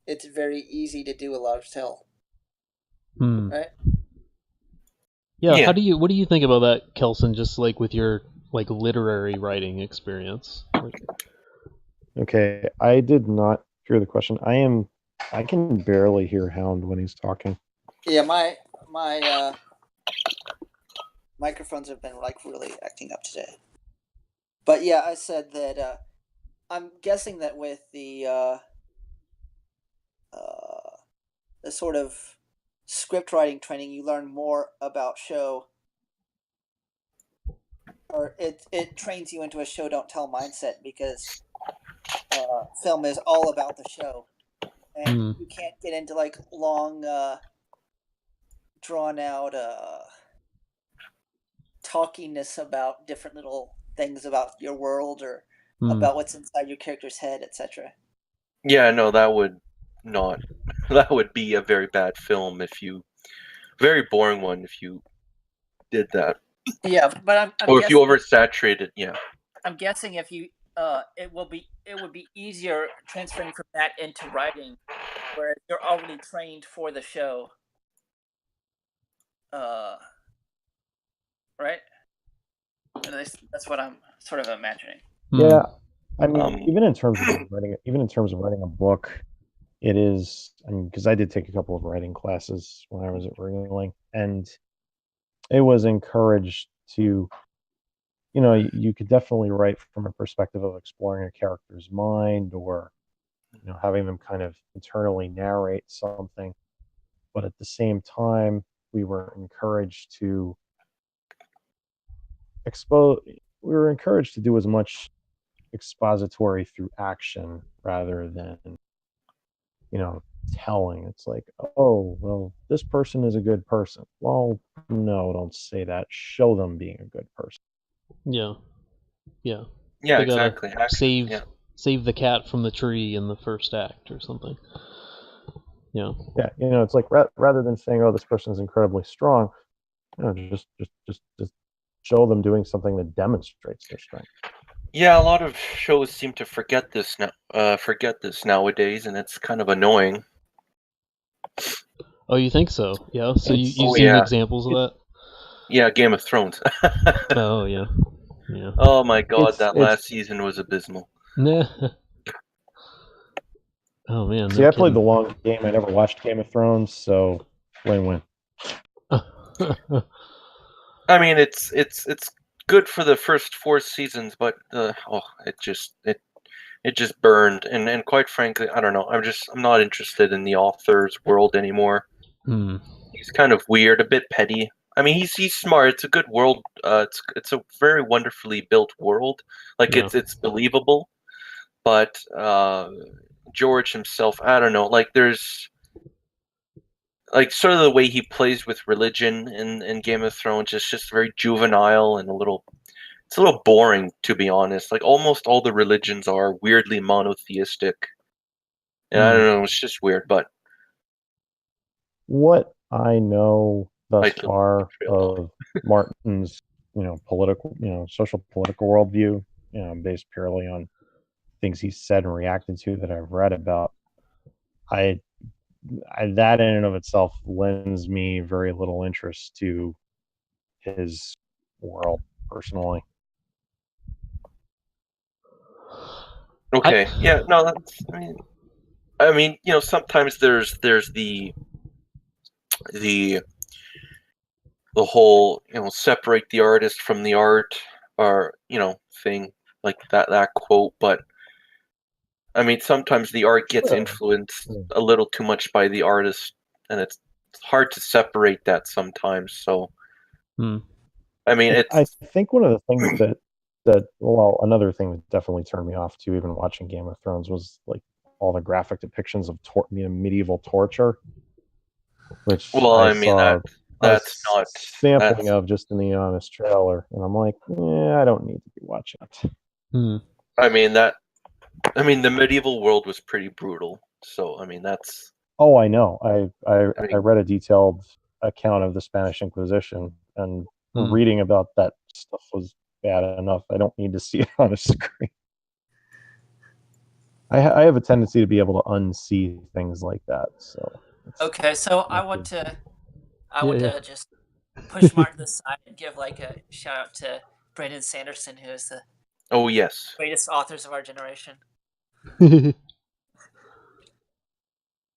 it's very easy to do a lot of tell. Right? Yeah. Yeah. What do you think about that, Kelson? Just like with your like literary writing experience. Okay, I did not hear the question. I can barely hear Hound when he's talking. Yeah, my microphones have been like really acting up today. But yeah, I said that I'm guessing that with the sort of script writing training, you learn more about show, or it trains you into a show don't tell mindset, because film is all about the show, and you can't get into like long drawn out talkiness about different little things about your world or about what's inside your character's head, etc. Yeah, no, that would not. That would be a very bad film if you, very boring one if you did that. Yeah, but I'm Or if you guessing, oversaturated, yeah. I'm guessing if you it would be easier transferring from that into writing, where you're already trained for the show. Right? At least that's what I'm sort of imagining. Yeah, I mean, even in terms of writing a book, it is. I mean, because I did take a couple of writing classes when I was at Ringling, and it was encouraged to, you could definitely write from a perspective of exploring a character's mind, or having them kind of internally narrate something. But at the same time, we were encouraged to do as much expository through action rather than telling. It's like, oh well, this person is a good person. Well, no, don't say that. Show them being a good person. Yeah Yeah, they gotta exactly. Action, save the cat from the tree in the first act or something. Yeah, it's like rather than saying, oh, this person is incredibly strong, just show them doing something that demonstrates their strength. Yeah, a lot of shows seem to forget this nowadays, and it's kind of annoying. Oh, you think so? Yeah. So you've seen examples of that? Yeah, Game of Thrones. Oh yeah. Oh my god, that last season was abysmal. Nah. Oh man. See, I played the long game. I never watched Game of Thrones, so win-win. I mean, it's good for the first 4 seasons, but it just burned, and quite frankly, I don't know. I'm not interested in the author's world anymore. He's kind of weird, a bit petty. I mean, he's smart. It's a good world. It's a very wonderfully built world. Like it's believable, but George himself, I don't know. Like there's like sort of the way he plays with religion in Game of Thrones is just very juvenile and it's a little boring, to be honest. Like almost all the religions are weirdly monotheistic. And I don't know, it's just weird, but what I know thus far of Martin's, political, social political worldview, based purely on things he's said and reacted to that I've read about, I that in and of itself lends me very little interest to his world personally. Okay. Yeah. No. That's. I mean, sometimes there's the whole separate the artist from the art, or thing like that quote. But I mean, sometimes the art gets influenced a little too much by the artist, and it's hard to separate that sometimes. So, I mean, I think one of the things another thing that definitely turned me off to even watching Game of Thrones was like all the graphic depictions of medieval torture, which I saw that's not sampling of just in the honest trailer, and I'm like, I don't need to be watching it. I mean the medieval world was pretty brutal, so I mean that's. Oh, I know. I read a detailed account of the Spanish Inquisition, and reading about that stuff was bad enough. I don't need to see it on a screen. I have a tendency to be able to unsee things like that. So Okay, so I not want good. to Yeah. just push Mark to the side and give like a shout out to Brandon Sanderson, who is the Oh yes. greatest authors of our generation.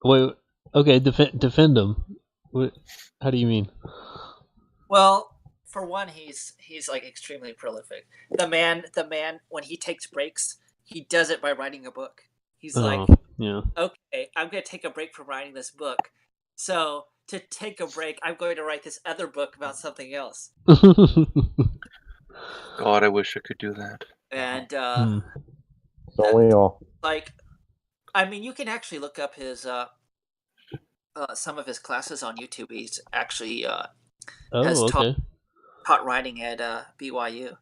Wait. Okay. Defend him. How do you mean? Well, for one, he's like extremely prolific. The man, when he takes breaks, he does it by writing a book. He's like, Yeah. okay, I'm going to take a break from writing this book. So to take a break, I'm going to write this other book about something else. God, I wish I could do that. And Don't we all? like, I mean, you can actually look up his some of his classes on YouTube. He's actually has okay. taught writing at BYU.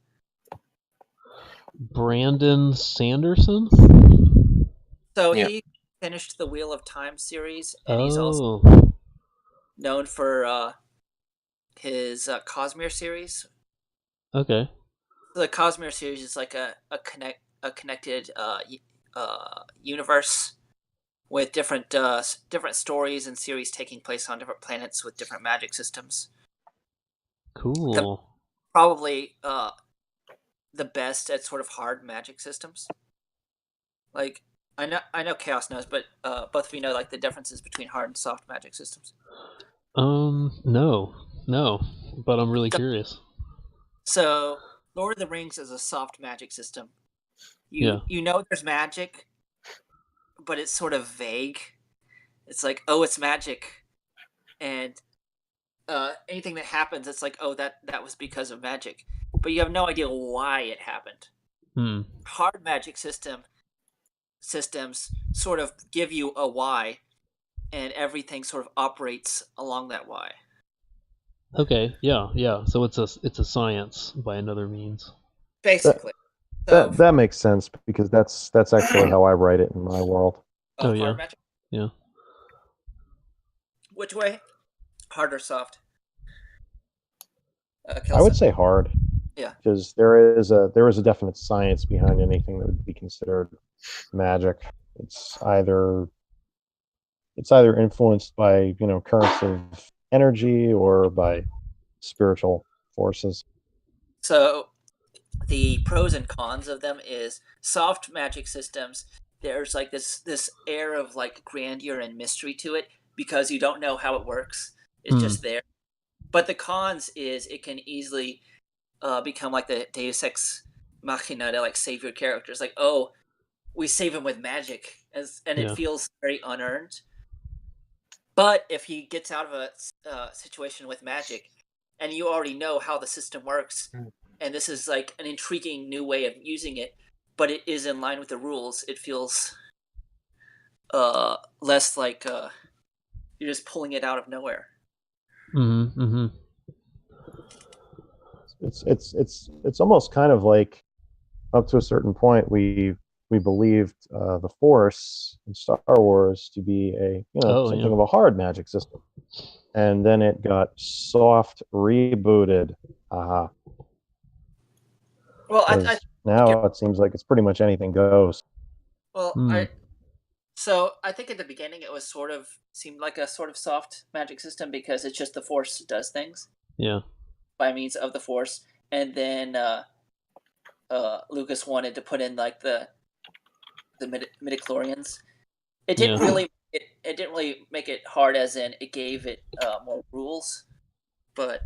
Brandon Sanderson. So Yeah. he finished the Wheel of Time series, and he's also known for his Cosmere series. Okay. The Cosmere series is like a connected universe with different stories and series taking place on different planets with different magic systems. Cool. Probably the best at sort of hard magic systems. Like I know Chaos knows, but both of you know like the differences between hard and soft magic systems. No, but I'm really curious. So Lord of the Rings is a soft magic system. You know there's magic, but it's sort of vague. It's like, oh, it's magic, and anything that happens, it's like, oh, that was because of magic, but you have no idea why it happened. Hard magic systems sort of give you a why, and everything sort of operates along that why. Okay, yeah. So it's a science by another means. Basically. That makes sense because that's actually how I write it in my world. Oh yeah. Hard magic? Yeah. Which way? Hard or soft? I would say hard. Yeah. Because there is a definite science behind anything that would be considered magic. It's either influenced by, currents of energy or by spiritual forces. So the pros and cons of them is soft magic systems. There's like this air of like grandeur and mystery to it because you don't know how it works. It's just there. But the cons is it can easily become like the Deus Ex Machina to like save your characters. Like, oh, we save him with magic, and it feels very unearned. But if he gets out of a situation with magic, and you already know how the system works, and this is like an intriguing new way of using it, but it is in line with the rules, it feels less like you're just pulling it out of nowhere. It's almost kind of like, up to a certain point, we believed the Force in Star Wars to be something of a hard magic system, and then it got soft rebooted. Well, now it seems like it's pretty much anything goes. Well, I think at the beginning it was seemed like a sort of soft magic system because it's just the Force does things. Yeah. By means of the Force, and then Lucas wanted to put in like the midichlorians. It didn't really it didn't really make it hard, as in it gave it more rules, but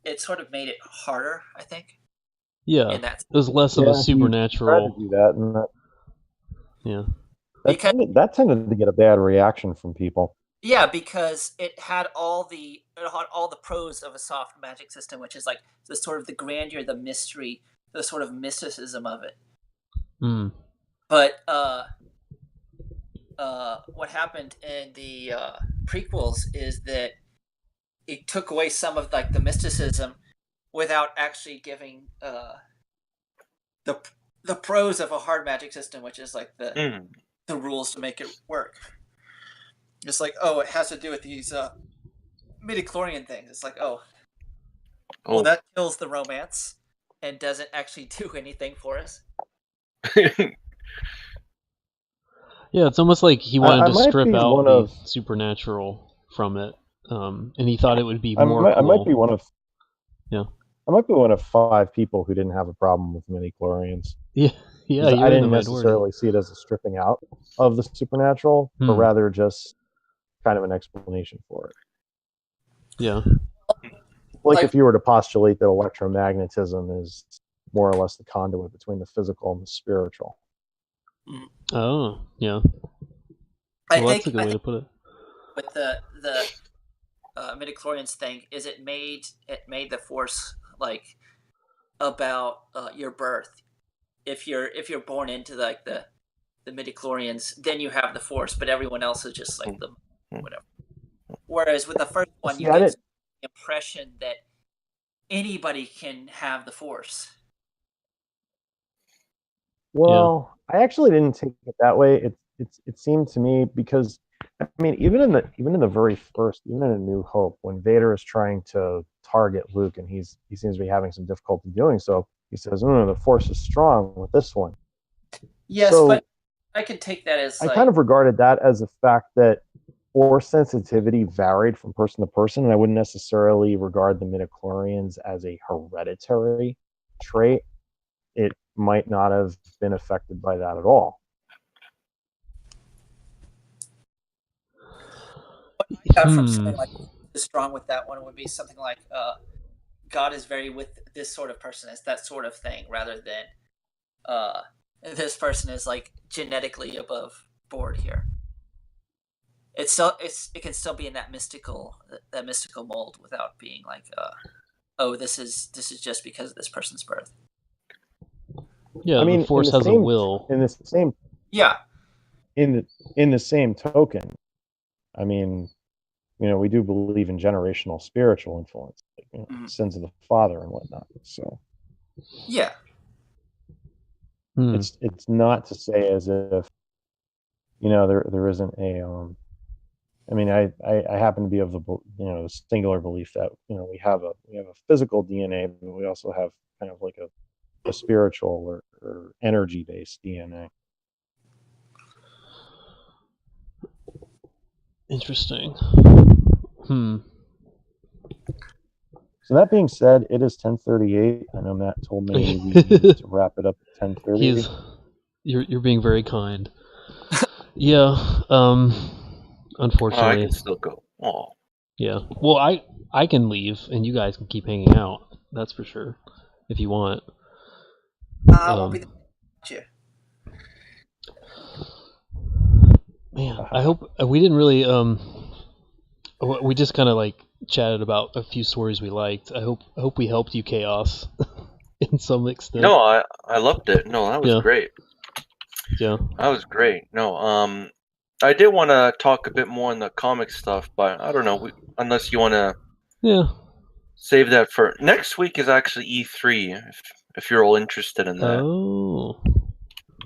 it sort of made it harder, I think. Yeah, it was less of a supernatural. Tried to do that, and that that tended to get a bad reaction from people. Yeah, because it had all the pros of a soft magic system, which is like the sort of the grandeur, the mystery, the sort of mysticism of it. But what happened in the prequels is that it took away some of like the mysticism without actually giving the pros of a hard magic system, which is like the rules to make it work. It's like, oh, it has to do with these midichlorian things. It's like, oh, Well, Oh. that kills the romance and doesn't actually do anything for us. Yeah, it's almost like he wanted I to might strip be out one the of supernatural from it, and he thought it would be I more might, cool. I might be one of Yeah. I might be one of 5 people who didn't have a problem with midichlorians. Yeah, yeah, I you're in the didn't minority. necessarily see it as a stripping out of the supernatural, but rather just kind of an explanation for it. Yeah. Like if you were to postulate that electromagnetism is more or less the conduit between the physical and the spiritual. Oh, yeah. I Well, that's think a good way to put it. with the midichlorians thing is it made the Force like about your birth. If you're born into like the midichlorians, then you have the Force, but everyone else is just like the whatever. Whereas with the first one, you get the impression that anybody can have the Force. Well, I actually didn't take it that way. It seemed to me, because I mean, even in the very first, even in A New Hope, when Vader is trying to target Luke and he seems to be having some difficulty doing so, he says, "No, the Force is strong with this one." Yes, so, but I could take that as I kind of regarded that as a fact that Force sensitivity varied from person to person, and I wouldn't necessarily regard the midichlorians as a hereditary trait. It might not have been affected by that at all. What I got from saying like strong with that one would be something like God is very with this sort of person, as that sort of thing, rather than this person is like genetically above board here. It can still be in that mystical mold without being like oh, this is just because of this person's birth. Yeah, I mean, the Force has a will. In the same in the same token, I mean, we do believe in generational spiritual influence, like, sins of the father and whatnot. So yeah, it's not to say as if there isn't a I mean, I happen to be of the singular belief that we have a physical DNA, but we also have kind of like a spiritual or energy based DNA. Interesting. So that being said, it is 10:38. I know Matt told me we need to wrap it up at 10:30. You're being very kind. Yeah. Unfortunately, I can still go. Oh. Yeah. Well, I can leave and you guys can keep hanging out. That's for sure. If you want. We'll be there. Man, I hope we didn't really we just kind of like chatted about a few stories we liked. I hope we helped you, Chaos, in some extent. No, I loved it. No, that was great. Yeah. That was great. No, I did want to talk a bit more on the comic stuff, but I don't know, unless you want to save that for next week. Is actually E3 if you're all interested in that. Oh.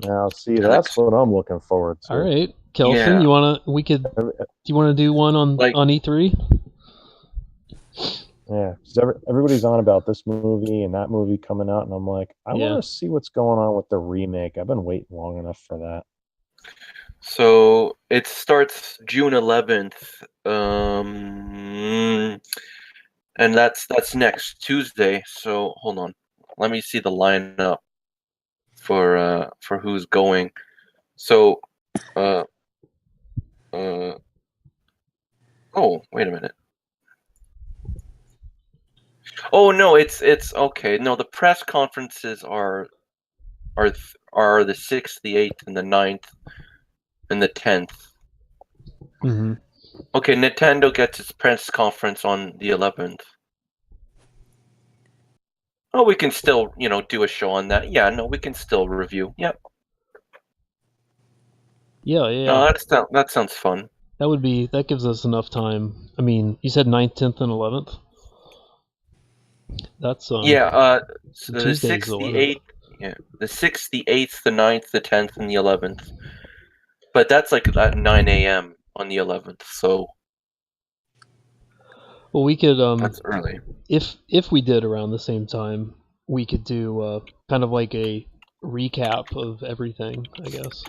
Now, see, that's what I'm looking forward to. All right, Kelson, do you want to do one on E3? Yeah, everybody's on about this movie and that movie coming out, and I'm like, I want to see what's going on with the remake. I've been waiting long enough for that. So it starts June 11th, and that's next Tuesday. So hold on, let me see the lineup for who's going. So, oh, wait a minute. Oh no, it's okay. No, the press conferences are the 6th, the 8th, and the 9th, and the 10th. Mm-hmm. Okay, Nintendo gets its press conference on the 11th. Oh, we can still, do a show on that. Yeah, no, we can still review. Yep. Yeah. No, that sounds fun. That gives us enough time. I mean, you said 9th, 10th, and 11th? That's so the 6th, the 8th, the 6th, the 8th, the 9th, the 10th, and the 11th. But that's like at 9 a.m. on the 11th, so. Well, we could That's early. if we did around the same time, we could do kind of like a recap of everything, I guess.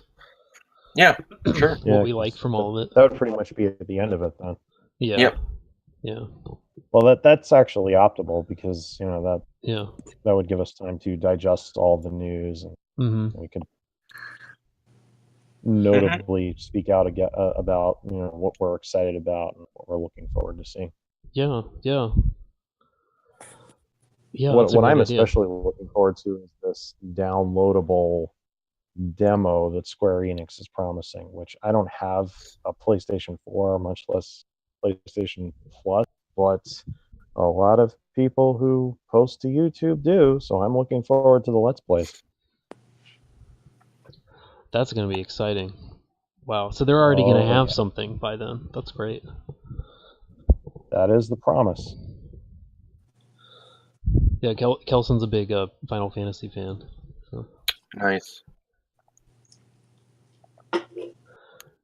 Yeah, sure. What Yeah, we like from all of it. That would pretty much be at the end of it then. Yeah. Yep. Yeah. Well, that's actually optimal because Yeah. that would give us time to digest all the news, and Mm-hmm. we could notably speak out about what we're excited about and what we're looking forward to seeing. Yeah. Yeah. Yeah. What That's a great I'm idea. especially looking forward to is this downloadable demo that Square Enix is promising, which I don't have a PlayStation 4, much less PlayStation Plus, but a lot of people who post to YouTube do, so I'm looking forward to the Let's Plays. That's going to be exciting. Wow. So they're already going to have yeah. something by then. That's great. That is the promise. Yeah, Kelson's a big Final Fantasy fan. So. Nice.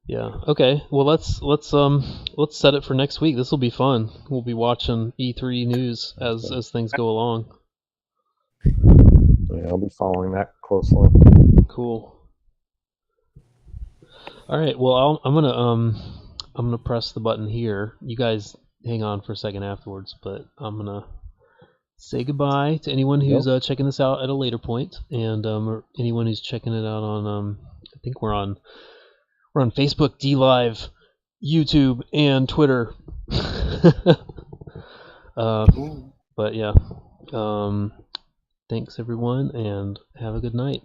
Yeah. Okay. Well, let's set it for next week. This will be fun. We'll be watching E3 news as things go along. Yeah, I'll be following that closely. Cool. All right. Well, I'm gonna press the button here. You guys hang on for a second afterwards, but I'm gonna say goodbye to anyone who's checking this out at a later point, and or anyone who's checking it out on I think we're on Facebook, DLive, YouTube, and Twitter. But yeah, thanks everyone, and have a good night.